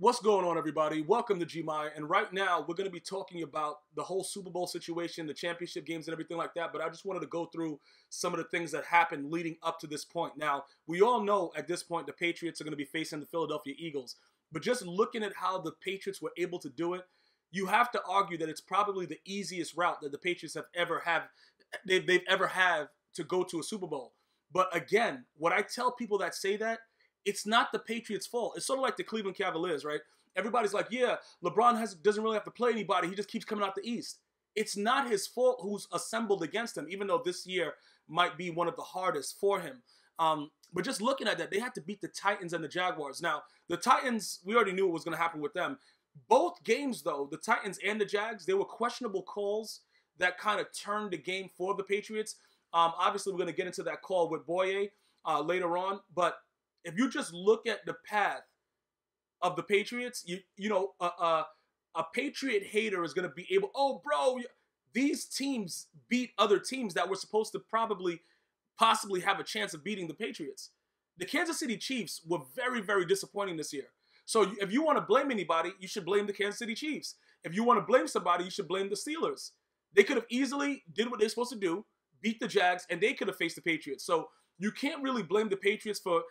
What's going on, everybody? Welcome to GMI, and right now we're going to be talking about the whole Super Bowl situation, the championship games and everything like that, but I just wanted to go through some of the things that happened leading up to this point. Now, we all know at this point the Patriots are going to be facing the Philadelphia Eagles, but just looking at how the Patriots were able to do it, you have to argue that it's probably the easiest route that the Patriots have ever had to go to a Super Bowl. But again, what I tell people that say that, it's not the Patriots' fault. It's sort of like the Cleveland Cavaliers, right? Everybody's like, yeah, LeBron doesn't really have to play anybody. He just keeps coming out the East. It's not his fault who's assembled against him, even though this year might be one of the hardest for him. But just looking at that, they had to beat the Titans and the Jaguars. Now, the Titans, we already knew what was going to happen with them. Both games, though, the Titans and the Jags, they were questionable calls that kind of turned the game for the Patriots. Obviously, we're going to get into that call with Boye later on, but if you just look at the path of the Patriots, a Patriot hater is going to be able, oh, bro, these teams beat other teams that were supposed to possibly have a chance of beating the Patriots. The Kansas City Chiefs were very, very disappointing this year. So if you want to blame anybody, you should blame the Kansas City Chiefs. If you want to blame somebody, you should blame the Steelers. They could have easily did what they're supposed to do, beat the Jags, and they could have faced the Patriots. So you can't really blame the Patriots for,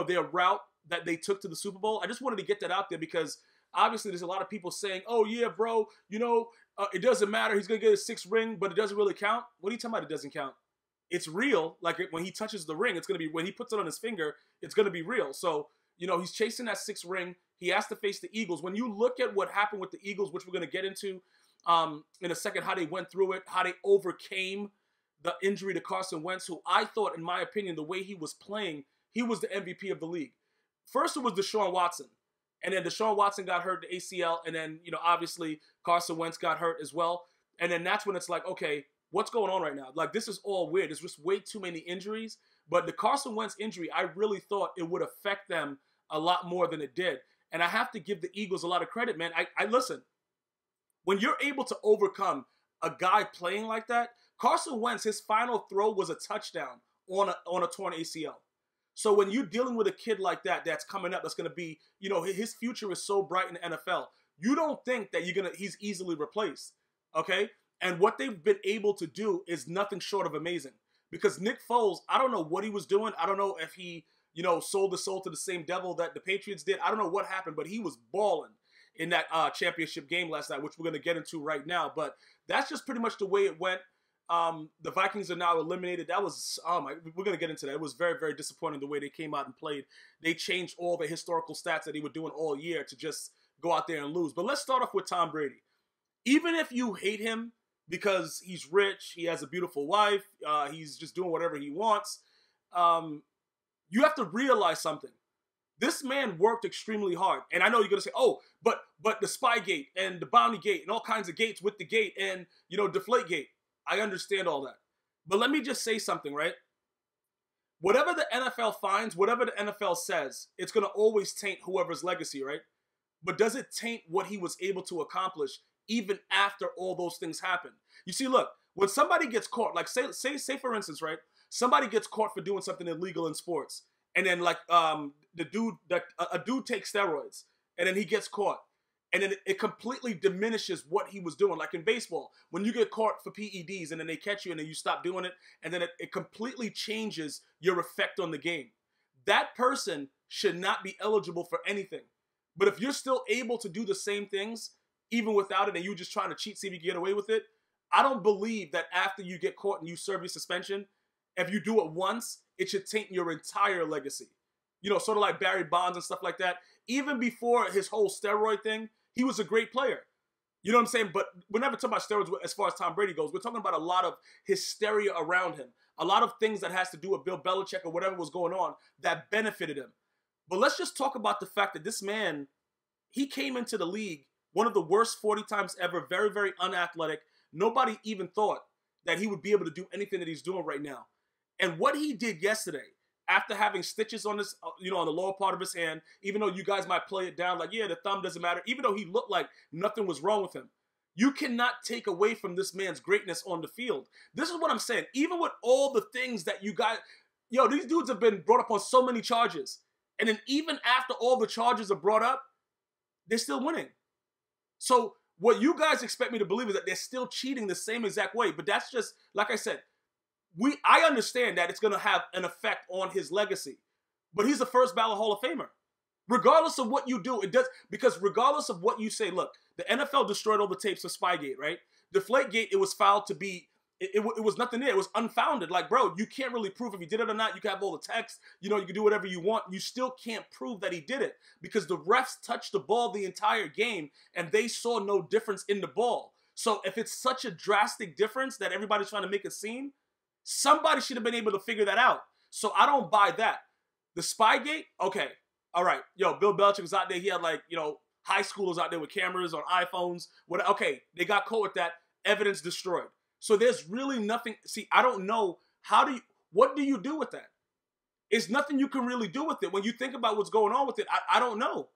their route that they took to the Super Bowl. I just wanted to get that out there because obviously there's a lot of people saying, oh, yeah, bro, it doesn't matter. He's going to get a 6th ring, but it doesn't really count. What are you talking about it doesn't count? It's real. Like when he touches the ring, it's going to be, when he puts it on his finger, it's going to be real. So, he's chasing that 6th ring. He has to face the Eagles. When you look at what happened with the Eagles, which we're going to get into in a second, how they went through it, how they overcame the injury to Carson Wentz, who I thought, in my opinion, the way he was playing, he was the MVP of the league. First, it was Deshaun Watson. And then Deshaun Watson got hurt, the ACL. And then, obviously, Carson Wentz got hurt as well. And then that's when it's like, okay, what's going on right now? Like, this is all weird. There's just way too many injuries. But the Carson Wentz injury, I really thought it would affect them a lot more than it did. And I have to give the Eagles a lot of credit, man. I listen, when you're able to overcome a guy playing like that, Carson Wentz, his final throw was a touchdown on a torn ACL. So when you're dealing with a kid like that that's coming up, that's going to be, his future is so bright in the NFL. You don't think that he's easily replaced, okay? And what they've been able to do is nothing short of amazing. Because Nick Foles, I don't know what he was doing. I don't know if he, sold his soul to the same devil that the Patriots did. I don't know what happened, but he was balling in that championship game last night, which we're going to get into right now. But that's just pretty much the way it went. The Vikings are now eliminated. That was, we're going to get into that. It was very, very disappointing the way they came out and played. They changed all the historical stats that they were doing all year to just go out there and lose. But let's start off with Tom Brady. Even if you hate him because he's rich, he has a beautiful wife, he's just doing whatever he wants, you have to realize something. This man worked extremely hard. And I know you're going to say, oh, but the Spygate and the Bounty Gate and all kinds of gates with the gate and, Deflategate. I understand all that. But let me just say something, right? Whatever the NFL finds, whatever the NFL says, it's going to always taint whoever's legacy, right? But does it taint what he was able to accomplish even after all those things happen? You see, look, when somebody gets caught, like say for instance, right? Somebody gets caught for doing something illegal in sports. And then like a dude takes steroids and then he gets caught. And then it completely diminishes what he was doing. Like in baseball, when you get caught for PEDs and then they catch you and then you stop doing it, and then it completely changes your effect on the game. That person should not be eligible for anything. But if you're still able to do the same things, even without it, and you're just trying to cheat, see if you can get away with it, I don't believe that after you get caught and you serve your suspension, if you do it once, it should taint your entire legacy. Sort of like Barry Bonds and stuff like that. Even before his whole steroid thing, he was a great player. You know what I'm saying? But we're never talking about steroids as far as Tom Brady goes. We're talking about a lot of hysteria around him. A lot of things that has to do with Bill Belichick or whatever was going on that benefited him. But let's just talk about the fact that this man, he came into the league, one of the worst 40 times ever, very, very unathletic. Nobody even thought that he would be able to do anything that he's doing right now. And what he did yesterday, after having stitches on this, on the lower part of his hand, even though you guys might play it down like, yeah, the thumb doesn't matter, even though he looked like nothing was wrong with him, you cannot take away from this man's greatness on the field. This is what I'm saying. Even with all the things that you guys, these dudes have been brought up on so many charges. And then even after all the charges are brought up, they're still winning. So what you guys expect me to believe is that they're still cheating the same exact way. But that's just, like I said, I understand that it's going to have an effect on his legacy. But he's the first ballot Hall of Famer. Regardless of what you do, it does, because regardless of what you say, look, the NFL destroyed all the tapes of Spygate, right? Deflategate, it was fouled to be, it was nothing there. It was unfounded. Like, bro, you can't really prove if he did it or not. You can have all the text, you know, you can do whatever you want. You still can't prove that he did it because the refs touched the ball the entire game and they saw no difference in the ball. So if it's such a drastic difference that everybody's trying to make a scene, somebody should have been able to figure that out. So I don't buy that. The Spygate, okay. All right, yo, Bill Belichick was out there. He had, like, you know, high schoolers out there with cameras on iPhones. Okay, they got caught with that. Evidence destroyed. So there's really nothing. See, I don't know. What do you do with that? It's nothing you can really do with it. When you think about what's going on with it, I don't know.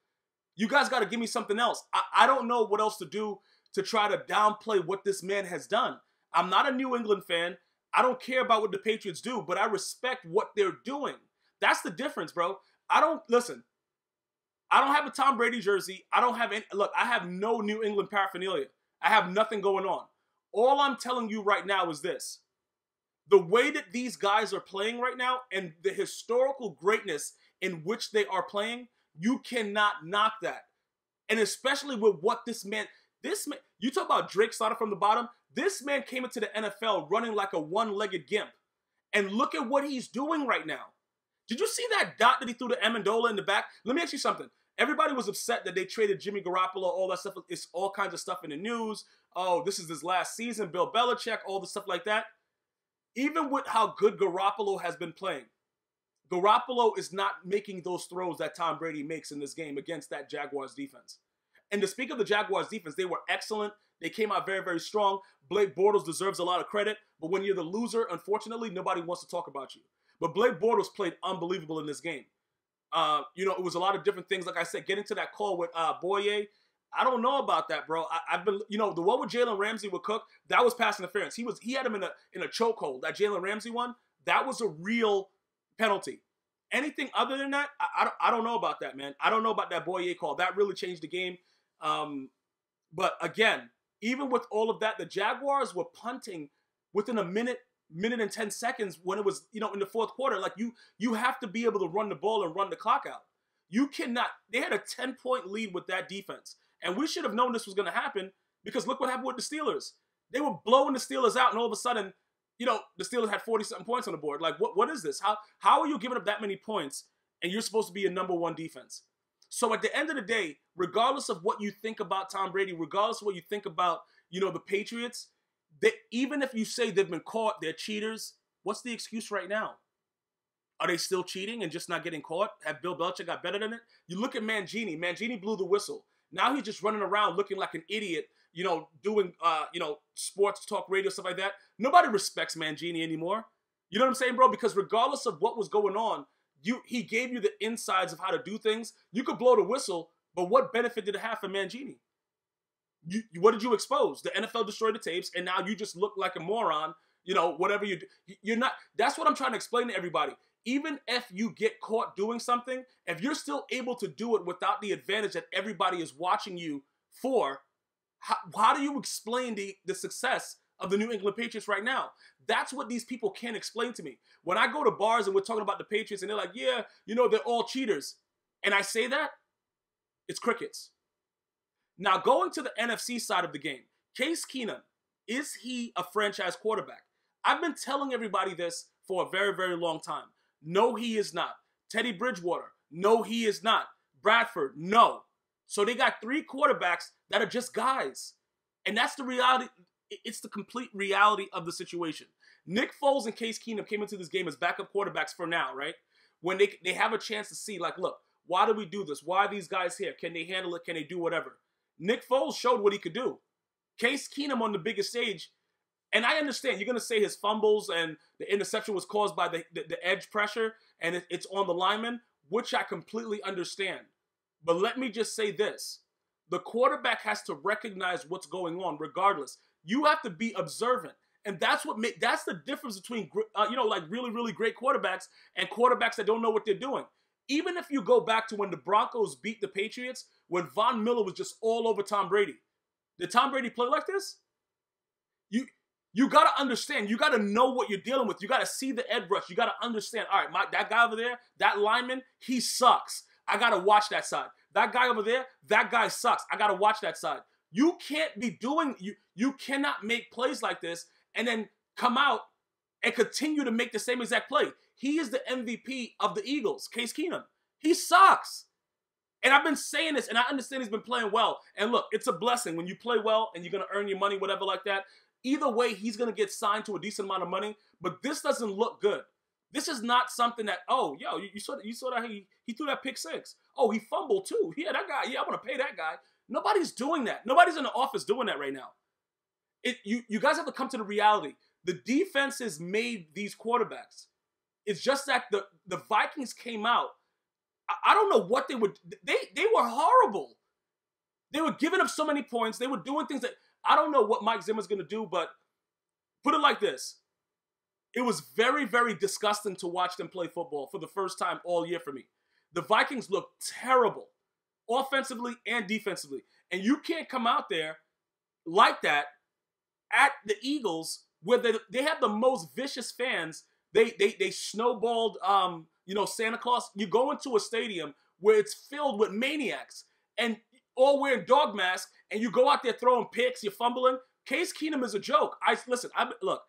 You guys got to give me something else. I don't know what else to do to try to downplay what this man has done. I'm not a New England fan. I don't care about what the Patriots do, but I respect what they're doing. That's the difference, bro. Listen, I don't have a Tom Brady jersey. I don't have any, look, I have no New England paraphernalia. I have nothing going on. All I'm telling you right now is this. The way that these guys are playing right now and the historical greatness in which they are playing, you cannot knock that. And especially with what this man, you talk about Drake started from the bottom. This man came into the NFL running like a one-legged gimp. And look at what he's doing right now. Did you see that dot that he threw to Amendola in the back? Let me ask you something. Everybody was upset that they traded Jimmy Garoppolo, all that stuff. It's all kinds of stuff in the news. Oh, this is his last season. Bill Belichick, all the stuff like that. Even with how good Garoppolo has been playing, Garoppolo is not making those throws that Tom Brady makes in this game against that Jaguars defense. And to speak of the Jaguars defense, they were excellent. They came out very, very strong. Blake Bortles deserves a lot of credit. But when you're the loser, unfortunately, nobody wants to talk about you. But Blake Bortles played unbelievable in this game. You know, it was a lot of different things. Like I said, getting to that call with Boye, I don't know about that, bro. I've been, you know, the one with Jalen Ramsey with Cook, that was pass interference. He had him in a chokehold. That Jalen Ramsey one, that was a real penalty. Anything other than that, I don't know about that, man. I don't know about that Boye call. That really changed the game. But again, even with all of that, the Jaguars were punting within a minute and 10 seconds when it was, you know, in the fourth quarter. Like, you have to be able to run the ball and run the clock out. You cannot. They had a 10-point lead with that defense. And we should have known this was going to happen because look what happened with the Steelers. They were blowing the Steelers out, and all of a sudden, you know, the Steelers had 40-something points on the board. Like, what is this? How are you giving up that many points and you're supposed to be a number one defense? So at the end of the day, regardless of what you think about Tom Brady, regardless of what you think about, you know, the Patriots, even if you say they've been caught, they're cheaters, what's the excuse right now? Are they still cheating and just not getting caught? Have Bill Belichick got better than it? You look at Mangini. Mangini blew the whistle. Now he's just running around looking like an idiot, you know, doing, you know, sports talk radio, stuff like that. Nobody respects Mangini anymore. You know what I'm saying, bro? Because regardless of what was going on, he gave you the insides of how to do things. You could blow the whistle, but what benefit did it have for Mangini? What did you expose? The NFL destroyed the tapes, and now you just look like a moron. You know, whatever you do. You're not. That's what I'm trying to explain to everybody. Even if you get caught doing something, if you're still able to do it without the advantage that everybody is watching you for, how do you explain the success of the New England Patriots right now? That's what these people can't explain to me. When I go to bars and we're talking about the Patriots and they're like, yeah, you know, they're all cheaters. And I say that, it's crickets. Now, going to the NFC side of the game, Case Keenum, is he a franchise quarterback? I've been telling everybody this for a very, very long time. No, he is not. Teddy Bridgewater, no, he is not. Bradford, no. So they got 3 quarterbacks that are just guys. And that's the reality. It's the complete reality of the situation. Nick Foles and Case Keenum came into this game as backup quarterbacks for now, right? When they have a chance to see, like, look, why do we do this? Why are these guys here? Can they handle it? Can they do whatever? Nick Foles showed what he could do. Case Keenum on the biggest stage, and I understand, you're going to say his fumbles and the interception was caused by the edge pressure and it's on the lineman, which I completely understand. But let me just say this. The quarterback has to recognize what's going on regardless. You have to be observant. And that's that's the difference between, you know, like really, really great quarterbacks and quarterbacks that don't know what they're doing. Even if you go back to when the Broncos beat the Patriots, when Von Miller was just all over Tom Brady. Did Tom Brady play like this? You got to understand. You got to know what you're dealing with. You got to see the edge rush. You got to understand, all right, that guy over there, that lineman, he sucks. I got to watch that side. That guy over there, that guy sucks. I got to watch that side. You can't be doing, you cannot make plays like this and then come out and continue to make the same exact play. He is the MVP of the Eagles, Case Keenum. He sucks. And I've been saying this, and I understand he's been playing well. And look, it's a blessing when you play well and you're going to earn your money, whatever like that. Either way, he's going to get signed to a decent amount of money, but this doesn't look good. This is not something that, oh, yo, you saw that he threw that pick six. Oh, he fumbled too. Yeah, that guy, yeah, I want to pay that guy. Nobody's doing that. Nobody's in the office doing that right now. You guys have to come to the reality. The defenses made these quarterbacks. It's just that the Vikings came out. I don't know what they would. They were horrible. They were giving up so many points. They were doing things that I don't know what Mike Zimmer's going to do, but put it like this. It was very, very disgusting to watch them play football for the first time all year for me. The Vikings looked terrible, offensively and defensively. And you can't come out there like that at the Eagles where they have the most vicious fans. They snowballed Santa Claus. You go into a stadium where it's filled with maniacs and all wearing dog masks, and you go out there throwing picks, you're fumbling. Case Keenum is a joke. Look,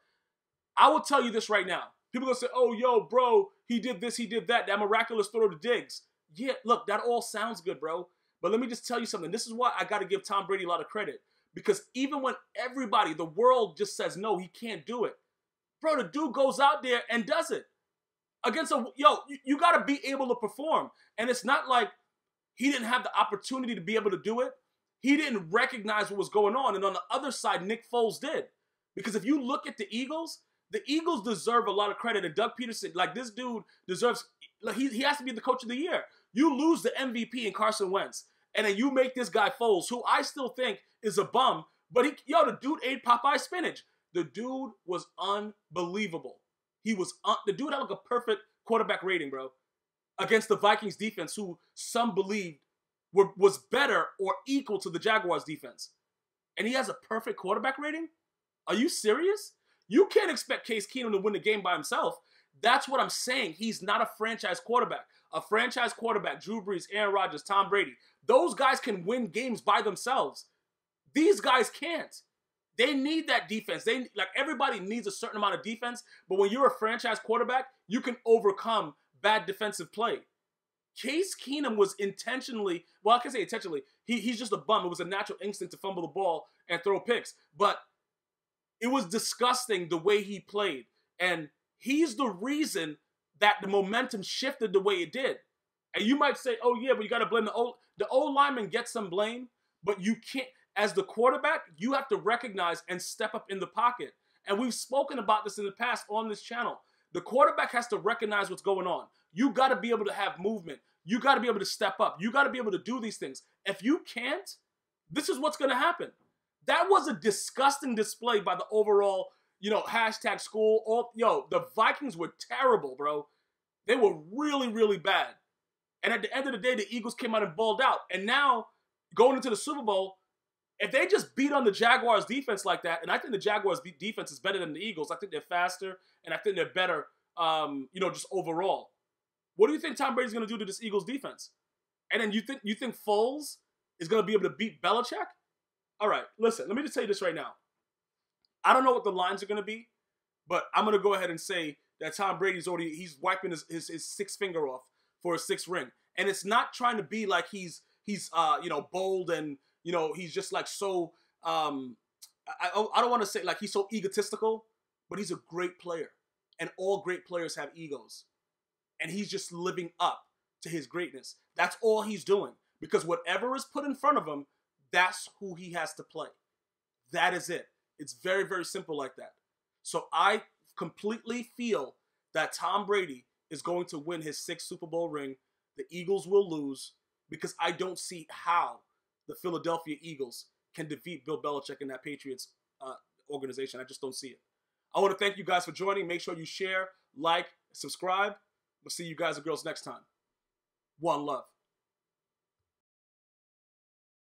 I will tell you this right now. People are going to say, oh, yo, bro, he did this, he did that. That miraculous throw to Diggs. Yeah, look, that all sounds good, bro. But let me just tell you something. This is why I got to give Tom Brady a lot of credit. Because even when everybody, the world just says, no, he can't do it. Bro, the dude goes out there and does it. You got to be able to perform. And it's not like he didn't have the opportunity to be able to do it. He didn't recognize what was going on. And on the other side, Nick Foles did. Because if you look at the Eagles deserve a lot of credit. And Doug Peterson, like this dude deserves, he has to be the coach of the year. You lose the MVP in Carson Wentz. And then you make this guy Foles, who I still think is a bum. But the dude ate Popeye spinach. The dude was unbelievable. The dude had like a perfect quarterback rating, bro, against the Vikings defense, who some believed was better or equal to the Jaguars defense. And he has a perfect quarterback rating? Are you serious? You can't expect Case Keenum to win the game by himself. That's what I'm saying. He's not a franchise quarterback. A franchise quarterback, Drew Brees, Aaron Rodgers, Tom Brady, those guys can win games by themselves. These guys can't. They need that defense. Everybody needs a certain amount of defense, but when you're a franchise quarterback, you can overcome bad defensive play. Case Keenum was intentionally, well, I can say intentionally, he's just a bum. It was a natural instinct to fumble the ball and throw picks, but it was disgusting the way he played, and he's the reason that the momentum shifted the way it did. And you might say, oh yeah, but you got to blame the old lineman gets some blame, but you can't. As the quarterback, you have to recognize and step up in the pocket. And we've spoken about this in the past on this channel. The quarterback has to recognize what's going on. You got to be able to have movement. You got to be able to step up. You got to be able to do these things. If you can't, this is what's going to happen. That was a disgusting display by the overall, hashtag school. The Vikings were terrible, bro. They were really, really bad. And at the end of the day, the Eagles came out and balled out. And now, going into the Super Bowl, if they just beat on the Jaguars defense like that, and I think the Jaguars defense is better than the Eagles. I think they're faster, and I think they're better, just overall. What do you think Tom Brady's going to do to this Eagles defense? And then you think Foles is going to be able to beat Belichick? All right, listen, let me just tell you this right now. I don't know what the lines are going to be, but I'm going to go ahead and say that Tom Brady's he's wiping his sixth finger off for his sixth ring. And it's not trying to be like he's bold and, he's just like so, I don't want to say like he's so egotistical, but he's a great player. And all great players have egos. And he's just living up to his greatness. That's all he's doing. Because whatever is put in front of him, that's who he has to play. That is it. It's very, very simple like that. So I completely feel that Tom Brady is going to win his 6th Super Bowl ring. The Eagles will lose because I don't see how the Philadelphia Eagles can defeat Bill Belichick and that Patriots organization. I just don't see it. I want to thank you guys for joining. Make sure you share, like, subscribe. We'll see you guys and girls next time. One love.